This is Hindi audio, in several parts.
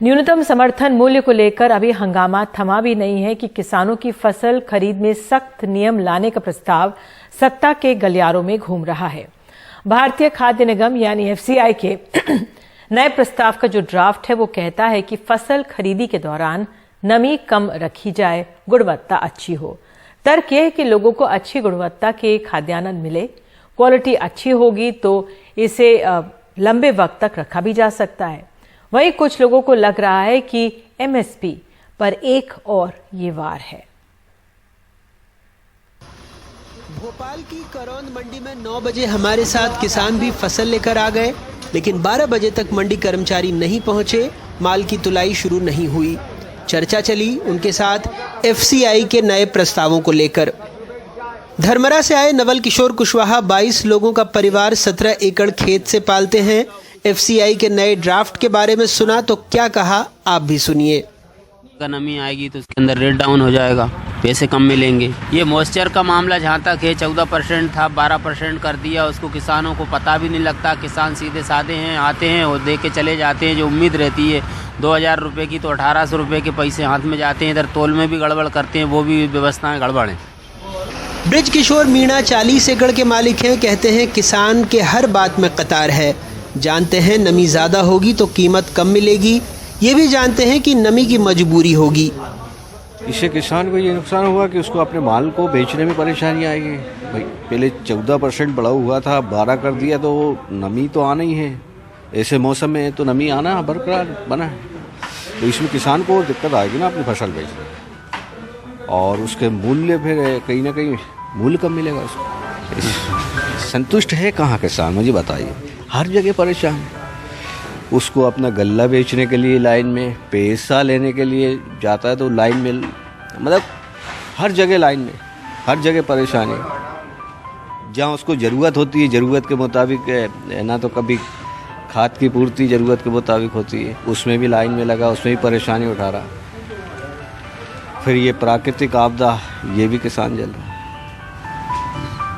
न्यूनतम समर्थन मूल्य को लेकर अभी हंगामा थमा भी नहीं है कि किसानों की फसल खरीद में सख्त नियम लाने का प्रस्ताव सत्ता के गलियारों में घूम रहा है। भारतीय खाद्य निगम यानी एफसीआई के नए प्रस्ताव का जो ड्राफ्ट है वो कहता है कि फसल खरीदी के दौरान नमी कम रखी जाए, गुणवत्ता अच्छी हो। तर्क यह है कि लोगों को अच्छी गुणवत्ता के खाद्यान्न मिले, क्वालिटी अच्छी होगी तो इसे लंबे वक्त तक रखा भी जा सकता है। वहीं कुछ लोगों को लग रहा है कि एमएसपी पर एक और ये वार है। भोपाल की करौंद मंडी में 9 बजे हमारे साथ किसान भी फसल लेकर आ गए, लेकिन 12 बजे तक मंडी कर्मचारी नहीं पहुंचे, माल की तुलाई शुरू नहीं हुई। चर्चा चली उनके साथ एफसीआई के नए प्रस्तावों को लेकर। धर्मरा से आए नवल किशोर कुशवाहा 22 लोगों का परिवार 17 एकड़ खेत से पालते हैं। एफसीआई के नए ड्राफ्ट के बारे में सुना तो क्या कहा, आप भी सुनिए। नमी आएगी तो उसके अंदर रेट डाउन हो जाएगा, पैसे कम मिलेंगे। ये मॉइस्चर का मामला जहाँ तक है 14% था, 12% कर दिया। उसको किसानों को पता भी नहीं लगता। किसान सीधे साधे हैं, आते हैं और दे के चले जाते हैं। जो उम्मीद रहती है 2000 रुपये की तो 1800 रुपये के पैसे हाथ में जाते हैं। इधर तोल में भी गड़बड़ करते हैं, वो भी व्यवस्थाएं गड़बड़ हैं। ब्रिज किशोर मीणा 40 एकड़ के मालिक हैं। कहते हैं किसान के हर बात में कतार है। जानते हैं नमी ज़्यादा होगी तो कीमत कम मिलेगी। ये भी जानते हैं कि नमी की मजबूरी होगी। इससे किसान को ये नुकसान हुआ कि उसको अपने माल को बेचने में परेशानी आएगी। भाई पहले 14% बढ़ा हुआ था, 12 कर दिया तो नमी तो आना ही है। ऐसे मौसम में तो नमी आना बरकरार बना है, तो इसमें किसान को दिक्कत आएगी ना अपनी फसल बेचने में, और उसके मूल्य फिर कहीं ना कहीं मूल्य कम मिलेगा उसको। संतुष्ट है कहाँ किसान, मुझे बताइए। हर जगह परेशान, उसको अपना गल्ला बेचने के लिए लाइन में, पैसा लेने के लिए जाता है तो लाइन में, मतलब हर जगह लाइन में, हर जगह परेशानी। जहाँ उसको ज़रूरत होती है, ज़रूरत के मुताबिक है ना, तो कभी खाद की पूर्ति ज़रूरत के मुताबिक होती है, उसमें भी लाइन में लगा, उसमें भी परेशानी उठा रहा। फिर ये प्राकृतिक आपदा, ये भी किसान झेल रहा है।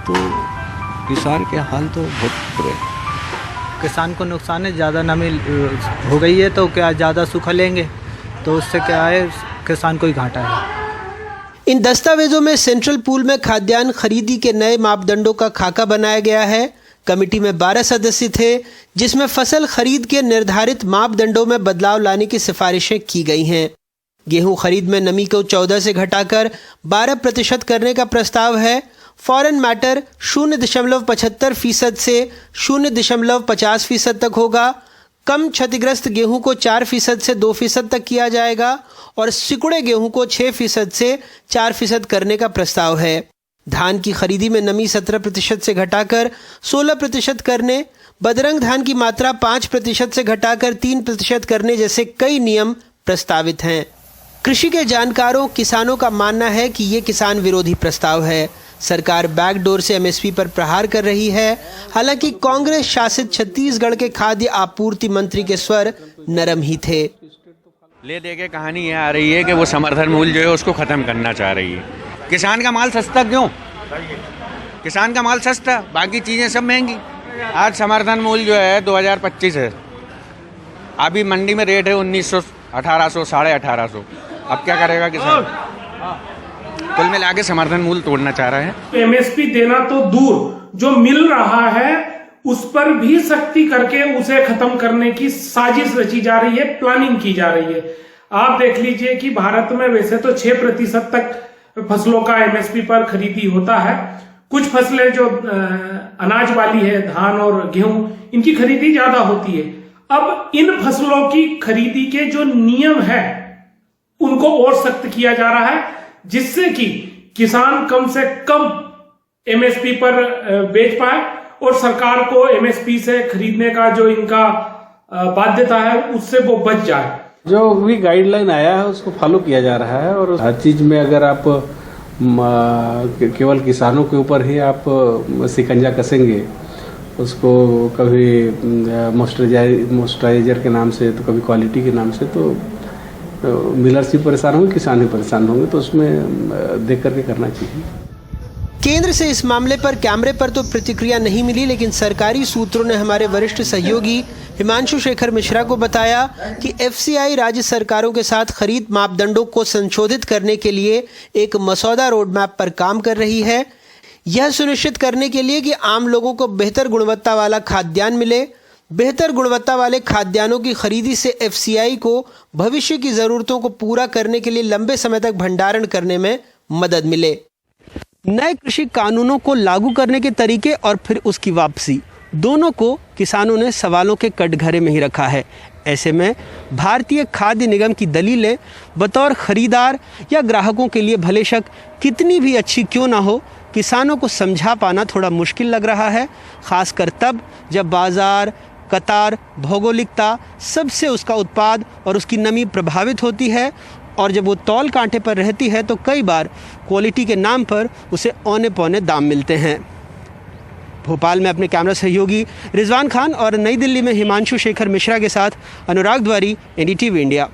तो किसान के हाल तो बहुत बुरे हैं। किसान को नुकसान है, ज़्यादा नमी हो गई है तो क्या ज़्यादा सूखा लेंगे तो उससे क्या है, किसान को ही घाटा है। इन दस्तावेजों में सेंट्रल पूल में खाद्यान्न खरीदी के नए मापदंडों का खाका बनाया गया है। कमेटी में 12 सदस्य थे, जिसमें फसल खरीद के निर्धारित मापदंडों में बदलाव लाने की सिफारिशें की गई हैं। गेहूं खरीद में नमी को 14 से घटाकर 12% करने का प्रस्ताव है। फॉरेन मैटर 0.75% से 0.50% तक होगा। कम क्षतिग्रस्त गेहूं को 4% से 2% तक किया जाएगा और सिकुड़े गेहूं को 6% से 4% करने का प्रस्ताव है। धान की खरीदी में नमी 17% से घटाकर 16% करने, बदरंग धान की मात्रा 5% से घटाकर 3% करने जैसे कई नियम प्रस्तावित हैं। कृषि के जानकारों, किसानों का मानना है कि ये किसान विरोधी प्रस्ताव है। सरकार बैकडोर से एमएसपी पर प्रहार कर रही है। हालांकि कांग्रेस शासित छत्तीसगढ़ के खाद्य आपूर्ति मंत्री के स्वर नरम ही थे। ले दे के कहानी ये आ रही है कि वो समर्थन मूल्य जो है उसको खत्म करना चाह रही है। किसान का माल सस्ता क्यों? किसान का माल सस्ता, बाकी चीजें सब महंगी। आज समर्थन मूल्य जो है 2025 है, अभी मंडी में रेट है 1900, 1800, 1850। अब क्या करेगा किसान? कुल मिला के समर्थन मूल्य तोड़ना चाह रहे हैं। एमएसपी देना तो दूर, जो मिल रहा है उस पर भी सख्ती करके उसे खत्म करने की साजिश रची जा रही है, प्लानिंग की जा रही है। आप देख लीजिए कि भारत में वैसे तो 6% तक फसलों का एमएसपी पर खरीदी होता है। कुछ फसलें जो अनाज वाली है, धान और गेहूं, इनकी खरीदी ज्यादा होती है। अब इन फसलों की खरीदी के जो नियम है उनको और सख्त किया जा रहा है, जिससे कि किसान कम से कम एमएसपी पर बेच पाए और सरकार को एमएसपी से खरीदने का जो इनका बाध्यता है उससे वो बच जाए। जो भी गाइडलाइन आया है उसको फॉलो किया जा रहा है, और हर चीज में अगर आप केवल किसानों के ऊपर ही आप शिकंजा कसेंगे, उसको कभी मॉइस्चराइजर के नाम से तो कभी क्वालिटी के नाम से, तो मिलर्स भी परेशान होंगे, किसान भी परेशान होंगे। तो उसमें देख करके करना चाहिए। केंद्र से इस मामले पर कैमरे पर तो प्रतिक्रिया नहीं मिली, लेकिन सरकारी सूत्रों ने हमारे वरिष्ठ सहयोगी हिमांशु शेखर मिश्रा को बताया कि एफसीआई राज्य सरकारों के साथ खरीद मापदंडों को संशोधित करने के लिए एक मसौदा रोड मैप पर काम कर रही है। यह सुनिश्चित करने के लिए कि आम लोगों को बेहतर गुणवत्ता वाला खाद्यान्न मिले। बेहतर गुणवत्ता वाले खाद्यान्नों की खरीदी से एफसीआई को भविष्य की जरूरतों को पूरा करने के लिए लंबे समय तक भंडारण करने में मदद मिले। नए कृषि कानूनों को लागू करने के तरीके और फिर उसकी वापसी, दोनों को किसानों ने सवालों के कटघरे में ही रखा है। ऐसे में भारतीय खाद्य निगम की दलीलें बतौर खरीदार या ग्राहकों के लिए भलेशक कितनी भी अच्छी क्यों ना हो, किसानों को समझा पाना थोड़ा मुश्किल लग रहा है, खासकर तब जब बाजार, कतार, भौगोलिकता सबसे उसका उत्पाद और उसकी नमी प्रभावित होती है और जब वो तौल कांटे पर रहती है तो कई बार क्वालिटी के नाम पर उसे औने पौने दाम मिलते हैं। भोपाल में अपने कैमरा सहयोगी रिजवान खान और नई दिल्ली में हिमांशु शेखर मिश्रा के साथ अनुराग द्वारी, एनडीटीवी इंडिया।